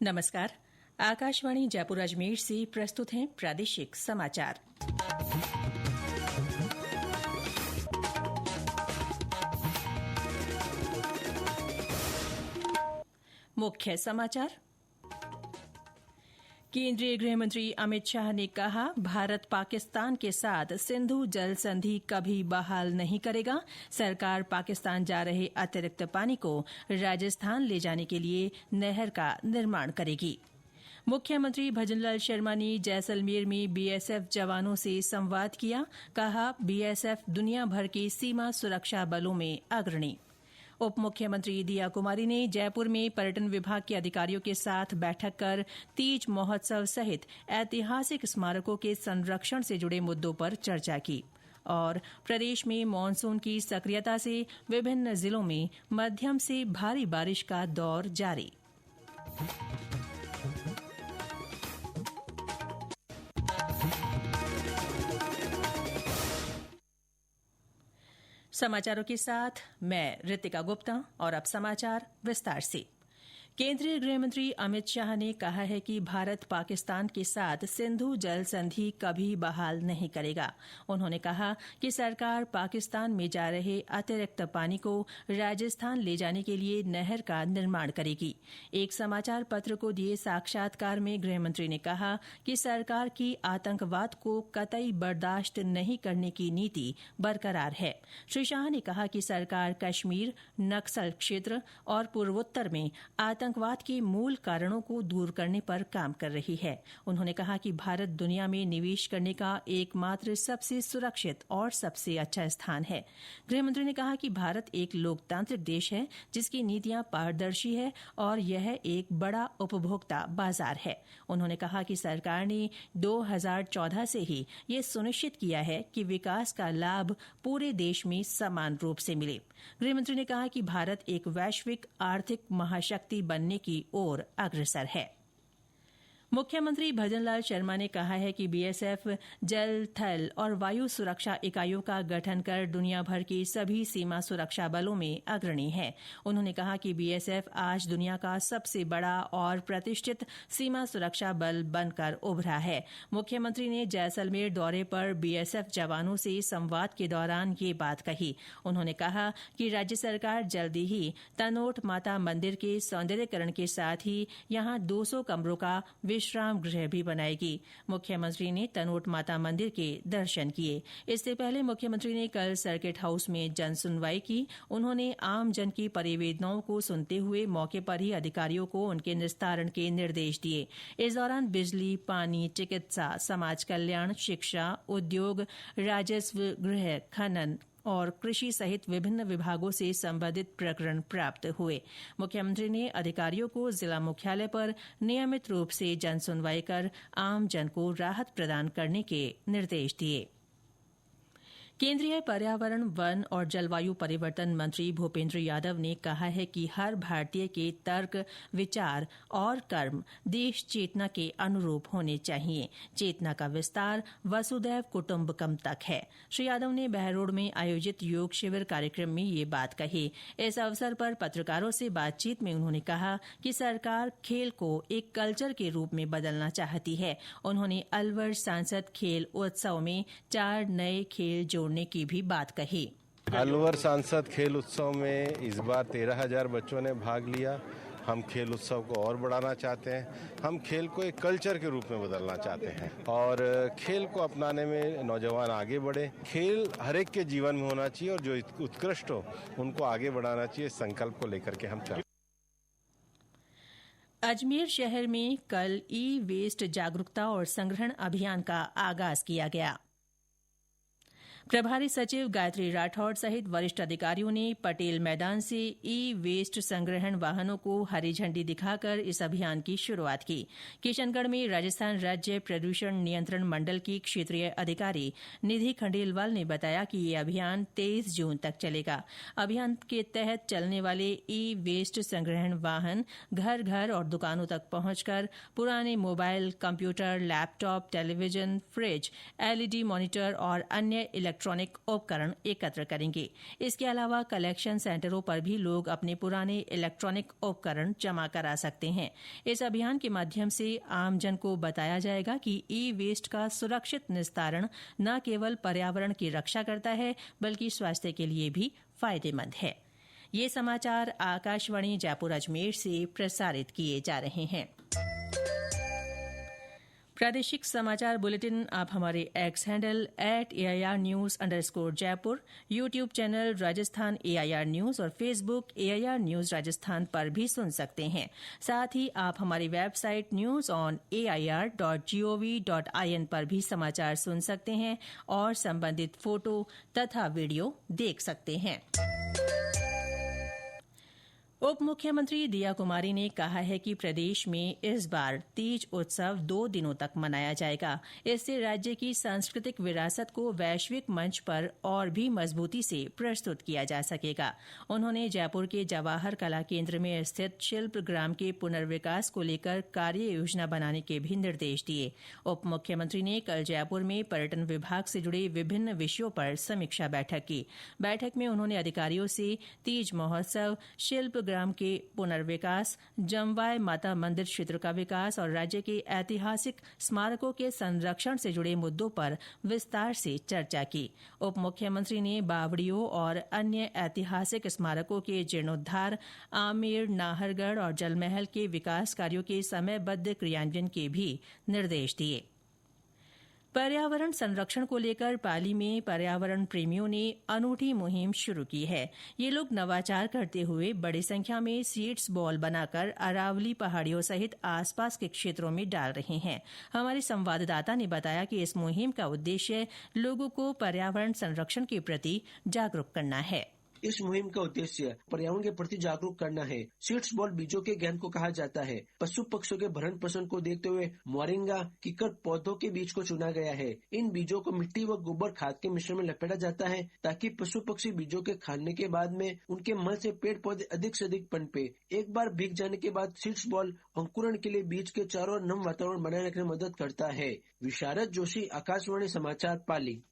नमस्कार। आकाशवाणी जयपुर अजमेर से प्रस्तुत हैं प्रादेशिक समाचार। मुख्य समाचार। केंद्रीय गृह मंत्री अमित शाह ने कहा, भारत पाकिस्तान के साथ सिंधु जल संधि कभी बहाल नहीं करेगा। सरकार पाकिस्तान जा रहे अतिरिक्त पानी को राजस्थान ले जाने के लिए नहर का निर्माण करेगी। मुख्यमंत्री भजनलाल शर्मा ने जैसलमेर में बीएसएफ जवानों से संवाद किया। कहा, बीएसएफ दुनिया भर के सीमा सुरक्षा बलों में अग्रणी। उप मुख्यमंत्री दिया कुमारी ने जयपुर में पर्यटन विभाग के अधिकारियों के साथ बैठक कर तीज महोत्सव सहित ऐतिहासिक स्मारकों के संरक्षण से जुड़े मुद्दों पर चर्चा की। और प्रदेश में मानसून की सक्रियता से विभिन्न जिलों में मध्यम से भारी बारिश का दौर जारी। समाचारों के साथ मैं ऋतिका गुप्ता और अब समाचार विस्तार से। केंद्रीय गृह मंत्री अमित शाह ने कहा है कि भारत पाकिस्तान के साथ सिंधु जल संधि कभी बहाल नहीं करेगा। उन्होंने कहा कि सरकार पाकिस्तान में जा रहे अतिरिक्त पानी को राजस्थान ले जाने के लिए नहर का निर्माण करेगी। एक समाचार पत्र को दिए साक्षात्कार में गृह मंत्री ने कहा कि सरकार की आतंकवाद को कतई बर्दाश्त नहीं करने की नीति बरकरार है। श्री शाह ने कहा कि सरकार कश्मीर, नक्सल क्षेत्र और पूर्वोत्तर में आतंकवाद के मूल कारणों को दूर करने पर काम कर रही है। उन्होंने कहा कि भारत दुनिया में निवेश करने का एकमात्र सबसे सुरक्षित और सबसे अच्छा स्थान है। गृहमंत्री ने कहा कि भारत एक लोकतांत्रिक देश है जिसकी नीतियां पारदर्शी है और यह एक बड़ा उपभोक्ता बाजार है। उन्होंने कहा कि सरकार ने 2014 से ही ये सुनिश्चित किया है कि विकास का लाभ पूरे देश में समान रूप से मिले। गृहमंत्री ने कहा कि भारत एक वैश्विक आर्थिक महाशक्ति बनने की ओर अग्रसर है। मुख्यमंत्री भजनलाल शर्मा ने कहा है कि बीएसएफ जल, थल और वायु सुरक्षा इकाइयों का गठन कर दुनिया भर के सभी सीमा सुरक्षा बलों में अग्रणी है। उन्होंने कहा कि बीएसएफ आज दुनिया का सबसे बड़ा और प्रतिष्ठित सीमा सुरक्षा बल बनकर उभरा है। मुख्यमंत्री ने जैसलमेर दौरे पर बीएसएफ जवानों से संवाद के दौरान ये बात कही। उन्होंने कहा कि राज्य सरकार जल्दी ही तनोट माता मंदिर के सौंदर्यीकरण के साथ ही यहां 200 कमरों का विश्राम गृह भी बनाएगी। मुख्यमंत्री ने तनोट माता मंदिर के दर्शन किए। इससे पहले मुख्यमंत्री ने कल सर्किट हाउस में जन सुनवाई की। उन्होंने आम जन की परिवेदनाओं को सुनते हुए मौके पर ही अधिकारियों को उनके निस्तारण के निर्देश दिए। इस दौरान बिजली, पानी, चिकित्सा, समाज कल्याण, शिक्षा, उद्योग, राजस्व, गृह, खनन और कृषि सहित विभिन्न विभागों से संबंधित प्रकरण प्राप्त हुए। मुख्यमंत्री ने अधिकारियों को जिला मुख्यालय पर नियमित रूप से जन सुनवाई कर आम जन को राहत प्रदान करने के निर्देश दिए। केंद्रीय पर्यावरण, वन और जलवायु परिवर्तन मंत्री भूपेंद्र यादव ने कहा है कि हर भारतीय के तर्क, विचार और कर्म देश चेतना के अनुरूप होने चाहिए। चेतना का विस्तार वसुधैव कुटुंबकम तक है। श्री यादव ने बहरोड में आयोजित योग शिविर कार्यक्रम में ये बात कही। इस अवसर पर पत्रकारों से बातचीत में उन्होंने कहा कि सरकार खेल को एक कल्चर के रूप में बदलना चाहती है। उन्होंने अलवर सांसद खेल उत्सव में 4 नए खेल जोड़ने की भी बात कही। अलवर सांसद खेल उत्सव में इस बार 13,000 बच्चों ने भाग लिया। हम खेल उत्सव को और बढ़ाना चाहते हैं। हम खेल को एक कल्चर के रूप में बदलना चाहते हैं और खेल को अपनाने में नौजवान आगे बढ़े। खेल हर एक के जीवन में होना चाहिए और जो उत्कृष्ट हो उनको आगे बढ़ाना चाहिए। संकल्प को लेकर के हम चलते। अजमेर शहर में कल ई वेस्ट जागरूकता और संग्रहण अभियान का आगाज किया गया। प्रभारी सचिव गायत्री राठौड़ सहित वरिष्ठ अधिकारियों ने पटेल मैदान से ई वेस्ट संग्रहण वाहनों को हरी झंडी दिखाकर इस अभियान की शुरुआत की। किशनगढ़ में राजस्थान राज्य प्रदूषण नियंत्रण मंडल की क्षेत्रीय अधिकारी निधि खंडेलवाल ने बताया कि ये अभियान 23 जून तक चलेगा। अभियान के तहत चलने वाले ई वेस्ट संग्रहण वाहन घर घर और दुकानों तक पहुंचकर पुराने mobile, computer, laptop, television, fridge, LED monitor और अन्य इलेक्ट्रॉनिक इलेक्ट्रॉनिक उपकरण एकत्र करेंगे। इसके अलावा कलेक्शन सेंटरों पर भी लोग अपने पुराने इलेक्ट्रॉनिक उपकरण जमा करा सकते हैं। इस अभियान के माध्यम से आमजन को बताया जाएगा कि ई वेस्ट का सुरक्षित निस्तारण न केवल पर्यावरण की रक्षा करता है बल्कि स्वास्थ्य के लिए भी फायदेमंद है। ये समाचार आकाशवाणी जयपुर अजमेर से प्रसारित किए जा रहे हैं। प्रादेशिक समाचार बुलेटिन आप हमारे एक्स हैंडल @AIRnews_जयपुर, YouTube channel Rajasthan AIR news और फेसबुक AIR न्यूज राजस्थान पर भी सुन सकते हैं। साथ ही आप हमारी वेबसाइट newsonair.gov.in पर भी समाचार सुन सकते हैं और संबंधित फोटो तथा वीडियो देख सकते हैं। उप मुख्यमंत्री दिया कुमारी ने कहा है कि प्रदेश में इस बार तीज उत्सव 2 दिनों तक मनाया जाएगा। इससे राज्य की सांस्कृतिक विरासत को वैश्विक मंच पर और भी मजबूती से प्रस्तुत किया जा सकेगा। उन्होंने जयपुर के जवाहर कला केंद्र में स्थित शिल्प ग्राम के पुनर्विकास को लेकर कार्य योजना बनाने के भी निर्देश दिए। उप मुख्यमंत्री ने कल जयपुर में पर्यटन विभाग से जुड़े विभिन्न विषयों पर समीक्षा बैठक की। बैठक में उन्होंने अधिकारियों से तीज महोत्सव, शिल्प ग्राम के पुनर्विकास, जमवाय माता मंदिर क्षेत्र का विकास और राज्य के ऐतिहासिक स्मारकों के संरक्षण से जुड़े मुद्दों पर विस्तार से चर्चा की। उप मुख्यमंत्री ने बावड़ियों और अन्य ऐतिहासिक स्मारकों के जीर्णोद्धार, आमेर, नाहरगढ़ और जलमहल के विकास कार्यों के समयबद्ध क्रियान्वयन के भी निर्देश दिए। पर्यावरण संरक्षण को लेकर पाली में पर्यावरण प्रेमियों ने अनूठी मुहिम शुरू की है। ये लोग नवाचार करते हुए बड़ी संख्या में सीड्स बॉल बनाकर अरावली पहाड़ियों सहित आसपास के क्षेत्रों में डाल रहे हैं। हमारे संवाददाता ने बताया कि इस मुहिम का उद्देश्य लोगों को पर्यावरण संरक्षण के प्रति जागरूक करना है। इस मुहिम का उद्देश्य पर्यावरण के प्रति जागरूक करना है। सीड्स बॉल बीजों के ज्ञान को कहा जाता है। पशु पक्षियों के भरण पोषण को देखते हुए मोरिंगा, किकर पौधों के बीज को चुना गया है। इन बीजों को मिट्टी व गोबर खाद के मिश्रण में लपेटा जाता है ताकि पशु पक्षी बीजों के खाने के बाद में उनके मल से पेड़ पौधे अधिक से अधिक पनपे। एक बार भीग जाने के बाद सीड्स बॉल अंकुरण के लिए बीज के चारों ओर नम वातावरण बनाए रखने में मदद करता है। विशारद जोशी, आकाशवाणी समाचार, पाली।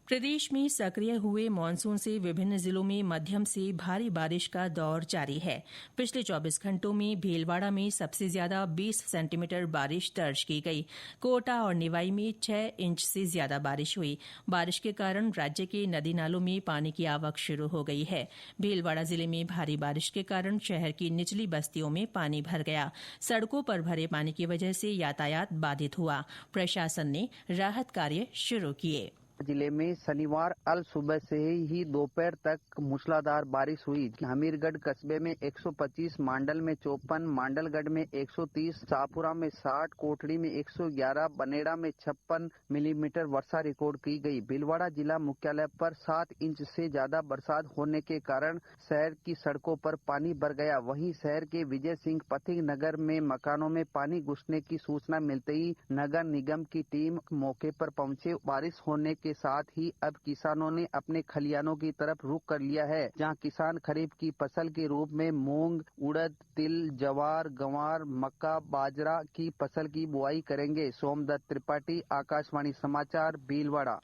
प्रदेश में सक्रिय हुए मानसून से विभिन्न जिलों में मध्यम से भारी बारिश का दौर जारी है। पिछले 24 घंटों में भीलवाड़ा में सबसे ज्यादा 20 सेंटीमीटर बारिश दर्ज की गई। कोटा और निवाई में 6 इंच से ज्यादा बारिश हुई। बारिश के कारण राज्य के नदी नालों में पानी की आवक शुरू हो गई है। भीलवाड़ा जिले में भारी बारिश के कारण शहर की निचली बस्तियों में पानी भर गया। सड़कों पर भरे पानी की वजह से यातायात बाधित हुआ। प्रशासन ने राहत कार्य शुरू किए। जिले में शनिवार अल सुबह से ही दोपहर तक मूसलाधार बारिश हुई। हमीरगढ़ कस्बे में 125, मांडल में 54, मांडलगढ़ में 130, शाहपुरा में 60, कोठड़ी में 111, बनेड़ा में 56 मिलीमीटर वर्षा रिकॉर्ड की गई। भीलवाड़ा जिला मुख्यालय पर 7 इंच से ज्यादा बरसात होने के कारण शहर की सड़कों पर पानी भर गया। वहीं शहर के विजय सिंह पथिक नगर में मकानों में पानी घुसने की सूचना मिलते ही नगर निगम की टीम मौके पर पहुंचे। बारिश होने के साथ ही अब किसानों ने अपने खलियानों की तरफ रुख कर लिया है, जहां किसान खरीफ की फसल के रूप में मूंग, उड़द, तिल, जवार, गंवार, मक्का, बाजरा की फसल की बुआई करेंगे। सोमदत्त त्रिपाठी, आकाशवाणी समाचार, भीलवाड़ा।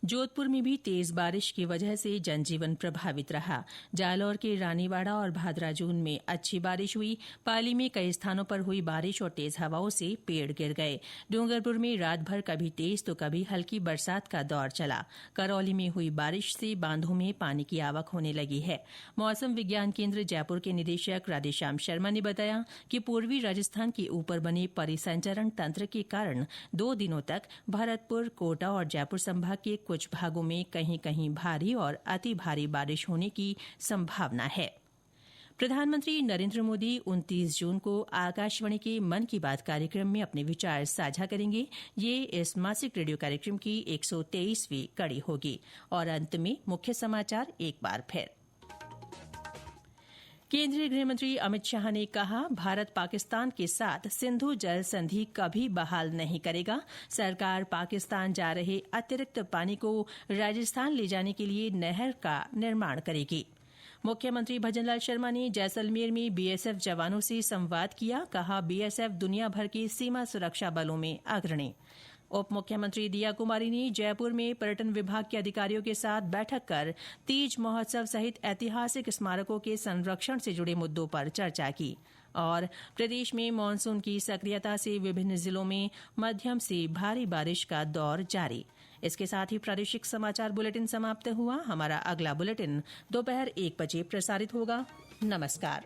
जोधपुर में भी तेज बारिश की वजह से जनजीवन प्रभावित रहा। जालौर के रानीवाड़ा और भादराजून में अच्छी बारिश हुई। पाली में कई स्थानों पर हुई बारिश और तेज हवाओं से पेड़ गिर गए। डूंगरपुर में रात भर कभी तेज तो कभी हल्की बरसात का दौर चला। करौली में हुई बारिश से बांधों में पानी की आवक होने लगी है। मौसम विज्ञान केंद्र जयपुर के निदेशक राधेश्याम शर्मा ने बताया कि पूर्वी राजस्थान के ऊपर बने परिसंचरण तंत्र के कारण 2 दिनों तक भरतपुर, कोटा और जयपुर संभाग के कुछ भागों में कहीं कहीं भारी और अति भारी बारिश होने की संभावना है। प्रधानमंत्री नरेंद्र मोदी 29 जून को आकाशवाणी के मन की बात कार्यक्रम में अपने विचार साझा करेंगे। ये इस मासिक रेडियो कार्यक्रम की 123वीं कड़ी होगी। और अंत में मुख्य समाचार एक बार फिर। केंद्रीय गृहमंत्री अमित शाह ने कहा, भारत पाकिस्तान के साथ सिंधु जल संधि कभी बहाल नहीं करेगा। सरकार पाकिस्तान जा रहे अतिरिक्त पानी को राजस्थान ले जाने के लिए नहर का निर्माण करेगी। मुख्यमंत्री भजनलाल शर्मा ने जैसलमेर में बीएसएफ जवानों से संवाद किया। कहा, बीएसएफ दुनिया भर के सीमा सुरक्षा बलों में अग्रणी। उप मुख्यमंत्री दिया कुमारी ने जयपुर में पर्यटन विभाग के अधिकारियों के साथ बैठक कर तीज महोत्सव सहित ऐतिहासिक स्मारकों के संरक्षण से जुड़े मुद्दों पर चर्चा की। और प्रदेश में मानसून की सक्रियता से विभिन्न जिलों में मध्यम से भारी बारिश का दौर जारी। इसके साथ ही प्रादेशिक समाचार बुलेटिन समाप्त हुआ। हमारा अगला बुलेटिन दोपहर 1 बजे प्रसारित होगा। नमस्कार।